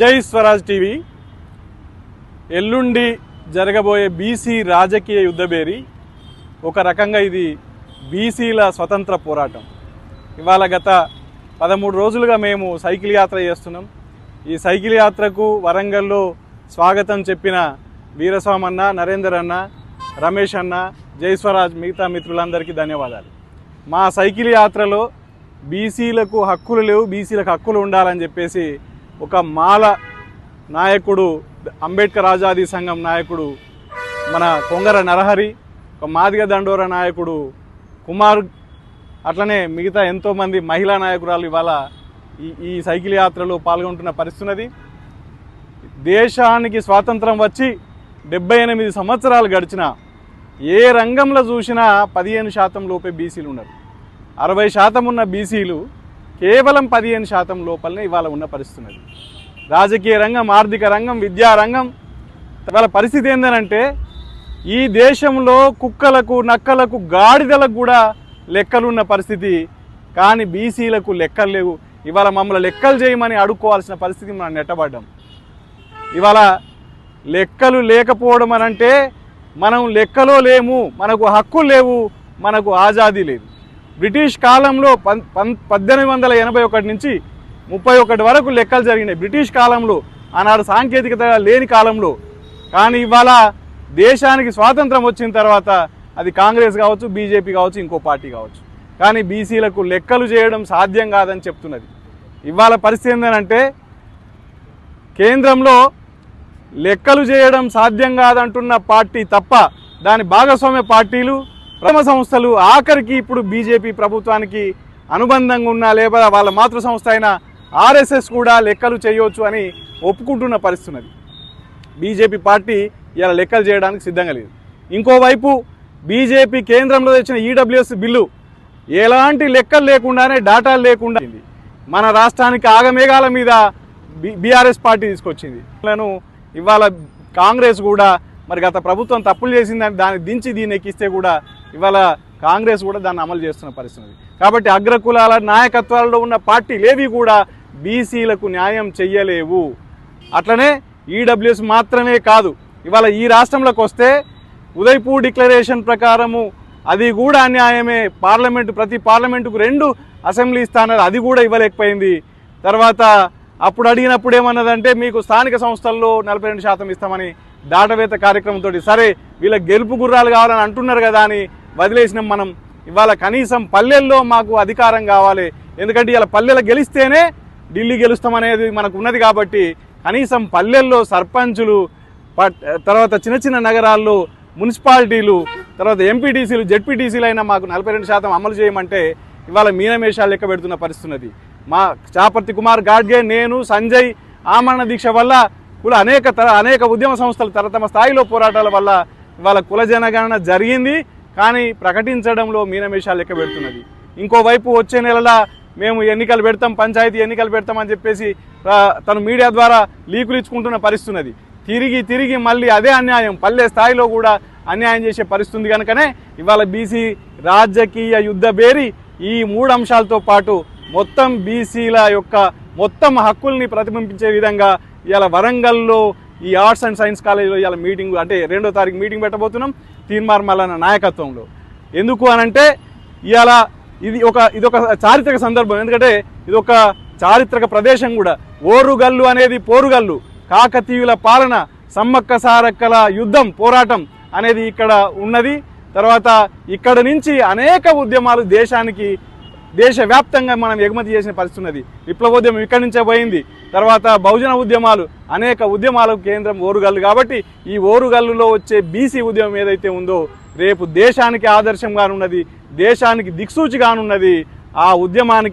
జై స్వరాజ్ టీవీ ఎల్లుండి జరగబోయే బీసీ రాజకీయ యుద్ధబేరి ఒక రకంగా ఇది బీసీల స్వతంత్ర పోరాటం. ఇవాళ గత 13 రోజులుగా మేము సైకిల్ యాత్ర చేస్తున్నాం. ఈ సైకిల్ యాత్రకు వరంగల్లో స్వాగతం చెప్పిన వీరస్వామి అన్న, నరేందర్ అన్న, రమేష్ అన్న, జై స్వరాజ్ మిగతా మిత్రులందరికీ ధన్యవాదాలు. మా సైకిల్ యాత్రలో బీసీలకు హక్కులు లేవు, బీసీలకు హక్కులు ఉండాలని చెప్పేసి ఒక మాల నాయకుడు, అంబేద్కర్ ఆజాదీ సంఘం నాయకుడు మన కొంగర నరహరి, ఒక మాదిగ దండోర నాయకుడు కుమార్, అట్లనే మిగతా ఎంతోమంది మహిళా నాయకురాలు ఇవాళ ఈ సైకిల్ యాత్రలో పాల్గొంటున్న పరిస్థితున్నది. దేశానికి స్వాతంత్రం వచ్చి 78 సంవత్సరాలు గడిచినా ఏ రంగంలో చూసినా 15% లోపే బీసీలు ఉన్నారు. 60% ఉన్న బీసీలు కేవలం 15% లోపలనే ఇవాళ ఉన్న పరిస్థితున్నది. రాజకీయ రంగం, ఆర్థిక రంగం, విద్యా రంగం, ఇవాళ పరిస్థితి ఏంటంటే ఈ దేశంలో కుక్కలకు, నక్కలకు, గాడిదలకు కూడా లెక్కలున్న పరిస్థితి. కానీ బీసీలకు లెక్కలు లేవు. ఇవాళ మమ్మల్ని లెక్కలు చేయమని అడుక్కోవాల్సిన పరిస్థితి మనం నెట్టబడ్డాం. ఇవాళ లెక్కలు లేకపోవడం అనంటే మనం లెక్కలో లేము, మనకు హక్కులు లేవు, మనకు ఆజాదీ లేదు. బ్రిటిష్ కాలంలో 1881 నుంచి 31 వరకు లెక్కలు జరిగినాయి బ్రిటిష్ కాలంలో, ఆనాడు సాంకేతికత లేని కాలంలో. కానీ ఇవాళ దేశానికి స్వాతంత్రం వచ్చిన తర్వాత అది కాంగ్రెస్ కావచ్చు, బీజేపీ కావచ్చు, ఇంకో పార్టీ కావచ్చు, కానీ బీసీలకు లెక్కలు చేయడం సాధ్యం కాదని చెప్తున్నది. ఇవాళ పరిస్థితి ఏంటంటే కేంద్రంలో లెక్కలు చేయడం సాధ్యం కాదంటున్న పార్టీ తప్ప దాని భాగస్వామ్య పార్టీలు, ప్రథమ సంస్థలు, ఆఖరికి ఇప్పుడు బీజేపీ ప్రభుత్వానికి అనుబంధంగా ఉన్న లేదా వాళ్ళ మాతృ సంస్థ అయిన ఆర్ఎస్ఎస్ కూడా లెక్కలు చేయవచ్చు అని ఒప్పుకుంటున్న పరిస్థితున్నది. బీజేపీ పార్టీ ఇలా లెక్కలు చేయడానికి సిద్ధంగా లేదు. ఇంకోవైపు బీజేపీ కేంద్రంలో తెచ్చిన ఈడబ్ల్యూఎస్ బిల్లు ఎలాంటి లెక్కలు లేకుండానే, డాటాలు లేకుండా మన రాష్ట్రానికి ఆగమేఘాల మీద బీఆర్ఎస్ పార్టీ తీసుకొచ్చింది. ఇవాళ కాంగ్రెస్ కూడా మరి గత ప్రభుత్వం తప్పులు చేసిందని దాన్ని దించి దీన్ని ఎక్కిస్తే కూడా ఇవాళ కాంగ్రెస్ కూడా దాన్ని అమలు చేస్తున్న పరిస్థితి. కాబట్టి అగ్రకులాల నాయకత్వాల్లో ఉన్న పార్టీలేవి కూడా బీసీలకు న్యాయం చెయ్యలేవు. అట్లనే ఈడబ్ల్యూఎస్ మాత్రమే కాదు, ఇవాళ ఈ రాష్ట్రంలోకి వస్తే ఉదయపూర్ డిక్లరేషన్ ప్రకారము అది కూడా అన్యాయమే. ప్రతి పార్లమెంటుకు 2 అసెంబ్లీ స్థానాలు అది కూడా ఇవ్వలేకపోయింది. తర్వాత అప్పుడు అడిగినప్పుడు ఏమన్నదంటే మీకు స్థానిక సంస్థల్లో 42% ఇస్తామని దాటవేత కార్యక్రమంతో, సరే వీళ్ళకి గెలుపు గుర్రాలు కావాలని అంటున్నారు కదా అని వదిలేసినాం మనం. ఇవాళ కనీసం పల్లెల్లో మాకు అధికారం కావాలి, ఎందుకంటే ఇలా పల్లెలు గెలిస్తేనే ఢిల్లీ గెలుస్తామనేది మనకు ఉన్నది. కాబట్టి కనీసం పల్లెల్లో సర్పంచులు, తర్వాత చిన్న చిన్న నగరాల్లో మున్సిపాలిటీలు, తర్వాత ఎంపీటీసీలు, జెడ్పీటీసీలు అయినా మాకు 42% అమలు చేయమంటే ఇవాళ మీనమేషాలు లెక్క పెడుతున్న పరిస్థితున్నది. మా చాపర్తి కుమార్ గాడ్గే, నేను, సంజయ్ ఆమరణ దీక్ష వల్ల కుల అనేక ఉద్యమ సంస్థలు తమ స్థాయిలో పోరాటాల వల్ల ఇవాళ కుల జనగణన జరిగింది, కానీ ప్రకటించడంలో మీనమేషాలు లెక్క పెడుతున్నది. ఇంకోవైపు వచ్చే నెలలా మేము ఎన్నికలు పెడతాం, పంచాయతీ ఎన్నికలు పెడతామని చెప్పేసి తను మీడియా ద్వారా లీకులు ఇచ్చుకుంటున్న పరిస్థితున్నది. తిరిగి మళ్ళీ అదే అన్యాయం పల్లె స్థాయిలో కూడా అన్యాయం చేసే పరిస్థితి. కనుకనే ఇవాళ బీసీ రాజకీయ యుద్ధ బేరి ఈ 3 అంశాలతో పాటు మొత్తం బీసీల యొక్క మొత్తం హక్కుల్ని ప్రతిబింబించే విధంగా ఇవాళ వరంగల్లో ఈ ఆర్ట్స్ అండ్ సైన్స్ కాలేజీలో ఇవాళ మీటింగ్, అంటే 2వ తారీఖు మీటింగ్ పెట్టబోతున్నాం తీన్మార్ మల్లన్న నాయకత్వంలో. ఎందుకు అనంటే ఇవాళ ఇది ఒక చారిత్రక సందర్భం. ఎందుకంటే ఇది ఒక చారిత్రక ప్రదేశం కూడా. ఓరుగల్లు అనేది పోరుగల్లు, కాకతీయుల పాలన, సమ్మక్క సారక్కల యుద్ధం, పోరాటం అనేది ఇక్కడ ఉన్నది. తర్వాత ఇక్కడ నుంచి అనేక ఉద్యమాలు దేశవ్యాప్తంగా మనం ఎగుమతి చేసిన పరిస్థితి ఉన్నది. విప్లవోద్యమం ఇక్కడి నుంచే పోయింది. తర్వాత బహుజన ఉద్యమాలు, అనేక ఉద్యమాలకు కేంద్రం ఓరుగల్లు. కాబట్టి ఈ ఓరుగల్లులో వచ్చే బీసీ ఉద్యమం ఏదైతే ఉందో రేపు దేశానికి ఆదర్శంగానున్నది, దేశానికి దిక్సూచిగానున్నది. ఆ ఉద్యమానికి